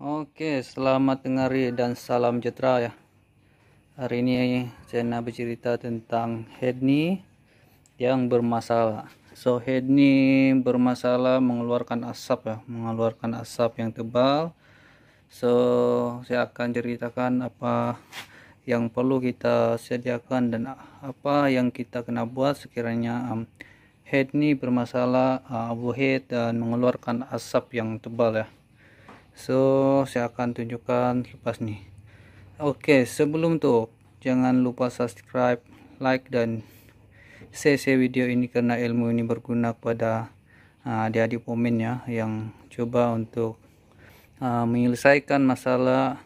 Oke, selamat dengar dan salam sejahtera ya. Hari ini saya nak bercerita tentang head knee yang bermasalah. So head knee bermasalah mengeluarkan asap ya, mengeluarkan asap yang tebal. So saya akan ceritakan apa yang perlu kita sediakan dan apa yang kita kena buat sekiranya head knee bermasalah, overhead dan mengeluarkan asap yang tebal ya. So saya akan tunjukkan lepas nih. Oke, sebelum tuh jangan lupa subscribe, like dan share video ini karena ilmu ini berguna kepada adik-adik pomen ya yang coba untuk menyelesaikan masalah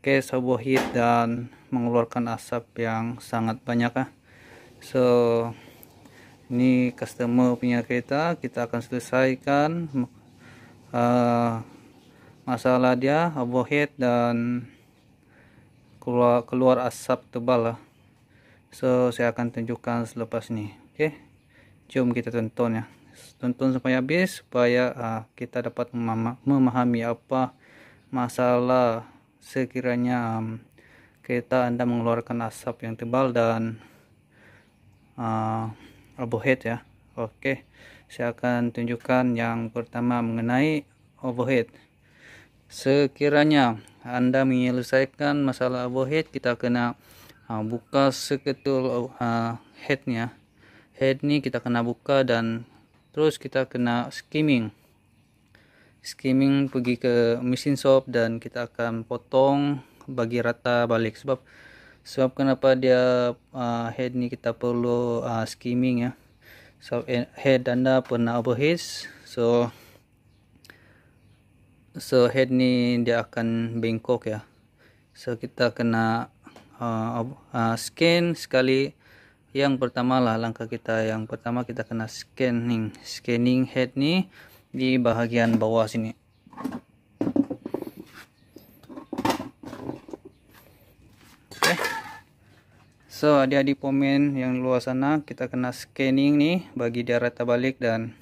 case overheat dan mengeluarkan asap yang sangat banyak. So ini customer punya kereta, kita akan selesaikan masalah dia overhead dan keluar asap tebal lah. So saya akan tunjukkan selepas ini. Oke, jom kita tonton ya, tonton sampai habis supaya kita dapat memahami apa masalah sekiranya kereta Anda mengeluarkan asap yang tebal dan overhead ya. Oke, saya akan tunjukkan yang pertama mengenai overhead. Sekiranya Anda menyelesaikan masalah overhead, kita kena buka seketul headnya. Head ni kita kena buka dan terus kita kena skimming pergi ke mesin shop dan kita akan potong bagi rata balik. Sebab kenapa dia head ni kita perlu skimming ya. So head Anda pernah overheat, so head ni dia akan bengkok ya. So kita kena scan sekali. Yang pertama lah, langkah kita yang pertama kita kena scanning head ni di bahagian bawah sini. Okay. So adik-adik pomen yang luar sana, kita kena scanning nih bagi dia rata balik dan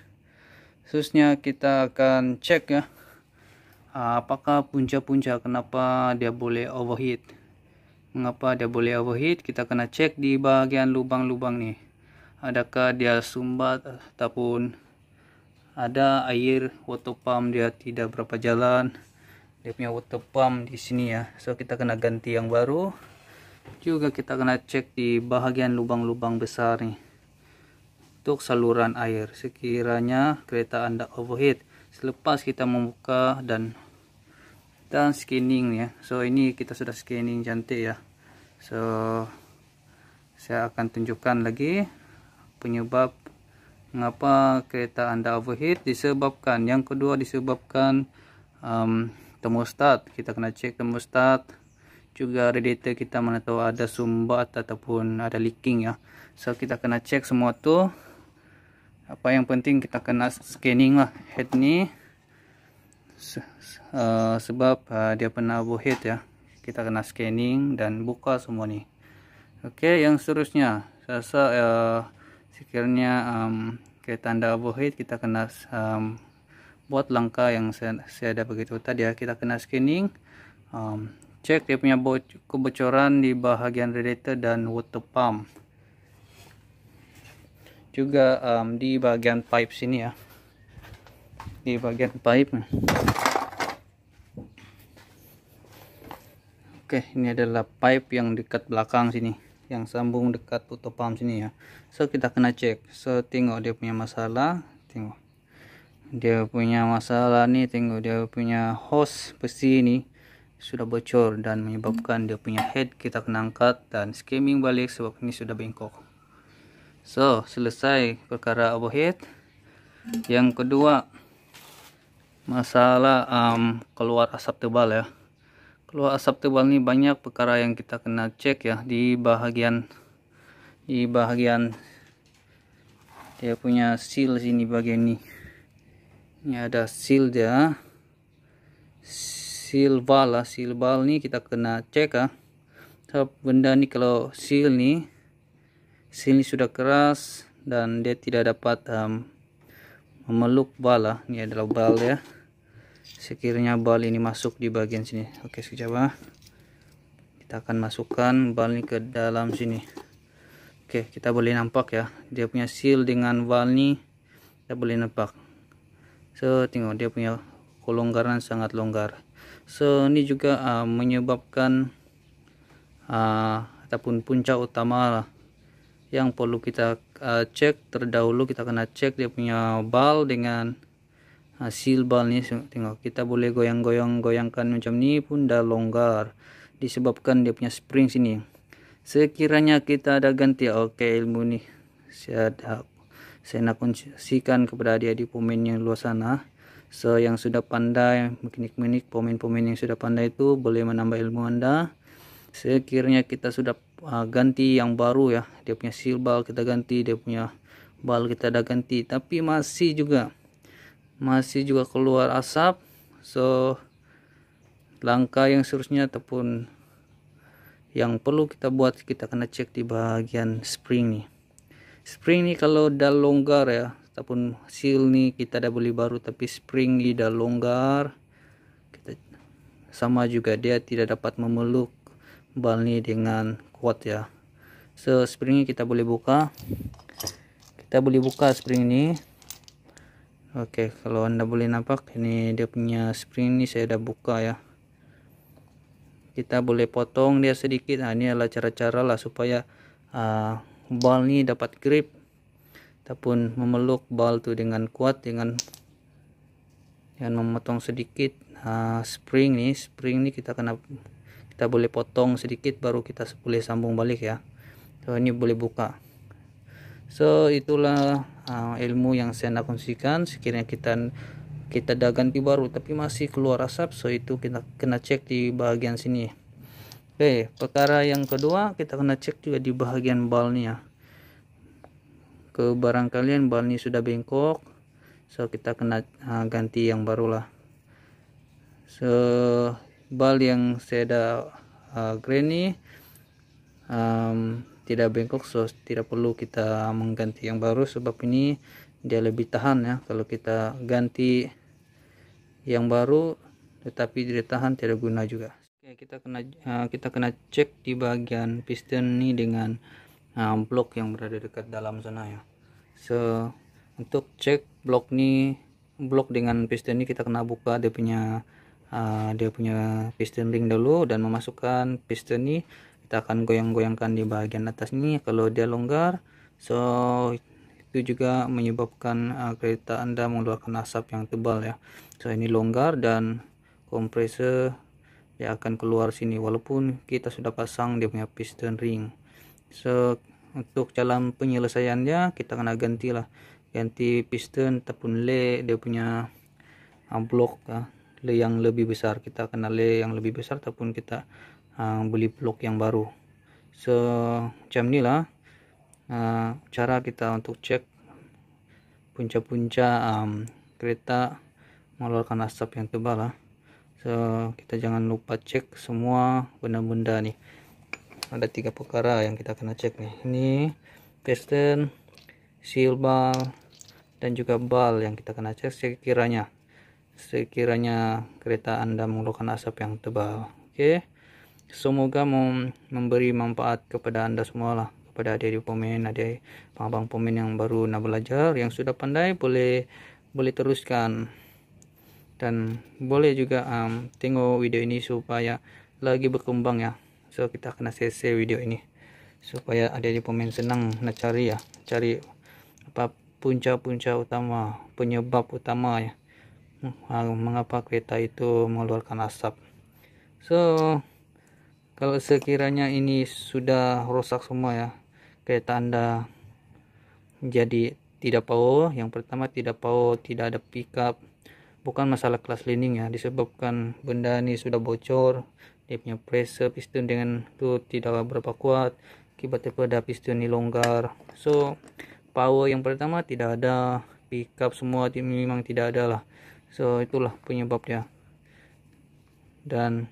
khususnya kita akan cek ya apakah punca-punca kenapa dia boleh overheat. Mengapa dia boleh overheat? Kita kena cek di bahagian lubang-lubang nih. Adakah dia sumbat ataupun ada air water pump dia tidak berapa jalan. Dia punya water pump di sini ya. So kita kena ganti yang baru. Juga kita kena cek di bahagian lubang-lubang besar nih untuk saluran air sekiranya kereta Anda overheat. Selepas kita membuka dan scanning ya. So ini kita sudah scanning cantik ya. So saya akan tunjukkan lagi penyebab mengapa kereta Anda overheat. Disebabkan, yang kedua disebabkan termostat. Kita kena cek termostat, juga radiator kita mana tahu ada sumbat ataupun ada leaking ya. So kita kena cek semua tuh. Apa yang penting kita kena scanning lah head ni. Sebab dia pernah overheat ya. Kita kena scanning dan buka semua nih. Oke, yang seterusnya saya rasa sekiranya kereta Anda overheat, kita kena buat langkah yang saya ada beritahu tadi ya. Kita kena scanning, cek dia punya kebocoran di bahagian radiator dan water pump, juga di bagian pipe sini ya, di bagian pipe. Oke, ini adalah pipe yang dekat belakang sini, yang sambung dekat water pump sini ya. So kita kena cek. So tengok dia punya masalah, tengok dia punya masalah nih, tengok dia punya hose besi ini sudah bocor dan menyebabkan dia punya head kita kena angkat dan skimming balik sebab ini sudah bengkok. So selesai perkara overhead. Yang kedua masalah keluar asap tebal ya. Keluar asap tebal ini banyak perkara yang kita kena cek ya di bahagian dia punya seal sini bagian ini. Ini ada seal dia. Seal valve ni kita kena cek ya. So, benda ni kalau seal ni sudah keras dan dia tidak dapat memeluk valve. Ini adalah valve ya. sekiranya bal ini masuk di bagian sini. Oke, sekejap ya. Kita akan masukkan bal ini ke dalam sini. Oke, kita boleh nampak ya, dia punya seal dengan bal ini kita boleh nampak. So tengok dia punya kelonggaran sangat longgar. So ini juga menyebabkan ataupun punca utama lah yang perlu kita cek terdahulu. Kita kena cek dia punya bal dengan seal bal ni. Tengok, kita boleh goyangkan macam ni pun dah longgar, disebabkan dia punya spring sini. Sekiranya kita ada ganti, oke, ilmu ni saya nak kongsikan kepada adik-adik pemain yang luar sana. So yang sudah pandai mekanik-mekanik, pemain-pemain yang sudah pandai itu boleh menambah ilmu anda. Sekiranya kita sudah ganti yang baru ya, dia punya seal bal kita ganti, dia punya bal kita dah ganti, tapi masih juga keluar asap. So langkah yang seterusnya ataupun yang perlu kita buat, kita kena cek di bagian spring nih. Spring nih kalau dah longgar ya, ataupun seal nih kita dah beli baru tapi spring nih dah longgar, kita sama juga dia tidak dapat memeluk bal nih dengan kuat ya. So spring ini kita boleh buka, spring ini. Oke, kalau anda boleh nampak ini dia punya spring ini saya dah buka ya. Kita boleh potong dia sedikit. Nah, ini adalah cara-cara lah supaya bal ni dapat grip ataupun memeluk bal tu dengan kuat, dengan memotong sedikit spring ni kita boleh potong sedikit baru kita boleh sambung balik ya. So ini boleh buka. So itulah ilmu yang saya nak kongsikan. Sekiranya kita dah ganti baru tapi masih keluar asap, so itu kita kena cek di bahagian sini. Oke, perkara yang kedua kita kena cek juga di bahagian bal ni ya. Ke barang kalian bal ni sudah bengkok, so kita kena ganti yang baru lah. So bal yang saya dah grain ni tidak bengkok, so tidak perlu kita mengganti yang baru, sebab ini dia lebih tahan ya. Kalau kita ganti yang baru tetapi tidak tahan, tidak guna juga. Oke, kita kena cek di bagian piston ni dengan blok yang berada dekat dalam sana ya. So untuk cek blok dengan piston ni kita kena buka dia punya piston ring dulu dan memasukkan piston ni. Kita akan goyang-goyangkan di bagian atas ni. Kalau dia longgar, so itu juga menyebabkan kereta anda mengeluarkan asap yang tebal ya. So ini longgar dan kompresor dia akan keluar sini walaupun kita sudah pasang dia punya piston ring. So untuk jalan penyelesaiannya kita kena ganti piston ataupun le dia punya blok ya. Le yang lebih besar, kita kena le yang lebih besar ataupun kita beli blok yang baru. So macam ni lah cara kita untuk cek punca-punca kereta mengeluarkan asap yang tebal lah. So kita jangan lupa cek semua benda-benda nih. Ada 3 perkara yang kita kena cek nih. Ini piston, seal bal, dan juga bal yang kita kena cek sekiranya kereta anda mengeluarkan asap yang tebal. Oke. Semoga memberi manfaat kepada anda semua lah, kepada adik-adik pemain, abang pemain yang baru nak belajar, yang sudah pandai boleh teruskan, dan boleh juga tengok video ini supaya lagi berkembang ya. So kita kena share video ini supaya adik-adik pemain senang nak cari apa punca-punca utama, penyebab utama ya, mengapa kereta itu mengeluarkan asap. So kalau sekiranya ini sudah rosak semua ya, kereta anda jadi tidak power. Yang pertama tidak power, tidak ada pickup. Bukan masalah kelas lining ya, disebabkan benda ini sudah bocor. Dia punya pressure piston dengan itu tidak berapa kuat, tiba-tiba piston ini longgar. So power yang pertama tidak ada, pickup semua memang tidak ada lah. So itulah penyebabnya. Dan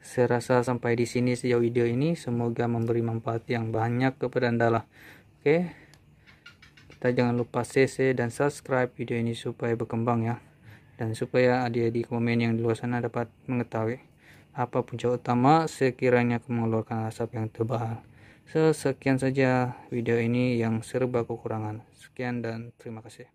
saya rasa sampai di sini sejauh video ini, semoga memberi manfaat yang banyak kepada anda lah. Oke, kita jangan lupa share dan subscribe video ini supaya berkembang ya. dan supaya adik-adik komen yang di luar sana dapat mengetahui apa punca utama sekiranya mengeluarkan asap yang tebal. Sekian saja video ini yang serba kekurangan. Sekian dan terima kasih.